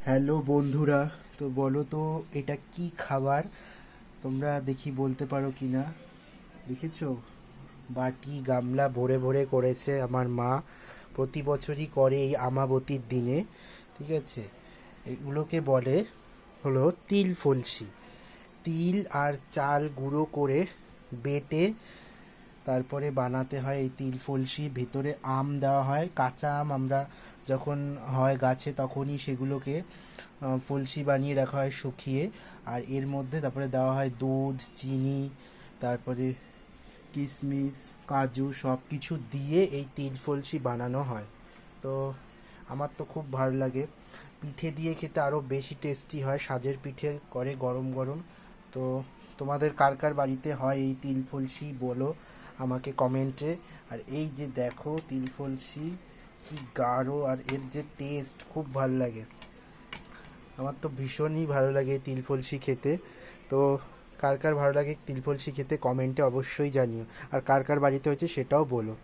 Hello বন্ধুরা, তো বলো তো এটা কি খাবার? তোমরা দেখি বলতে পারো কি না। দেখেছো, বাটি গামলা ভরে ভরে করেছে আমার মা। প্রতি বছরই করে এই আমাবতীর দিনে। ঠিক আছে, এগুলোকে বলে হলো তিল ফলসি। তিল আর চাল গুঁড়ো করে বেটে তারপরে বানাতে হয় এই তিল ফলসি। ভেতরে আম দেওয়া হয়, কাঁচা আম। আমরা যখন হয় গাছে তখনই সেগুলোকে ফলসি বানিয়ে রাখা হয় শুকিয়ে। আর এর মধ্যে তারপরে দেওয়া হয় দুধ, চিনি, তারপরে কিশমিশ, কাজু সব কিছু দিয়ে এই তিল ফলসি বানানো হয়। তো আমার তো খুব ভালো লাগে। পিঠে দিয়ে খেতে আরও বেশি টেস্টি হয়, সাজের পিঠে করে গরম গরম। তো তোমাদের কার কার বাড়িতে হয় এই তিল ফলসি বলো আমাকে কমেন্টে। আর এই যে দেখো তিল ফলসি কি গাঢ়, আর এর যে টেস্ট খুব ভালো লাগে। আমার তো ভীষণই ভালো লাগে তিল ফলসি খেতে। তো কার কার ভালো লাগে তিল ফলসি খেতে কমেন্টে অবশ্যই জানিও। আর কার কার বাড়িতে হয়েছে সেটাও বলো।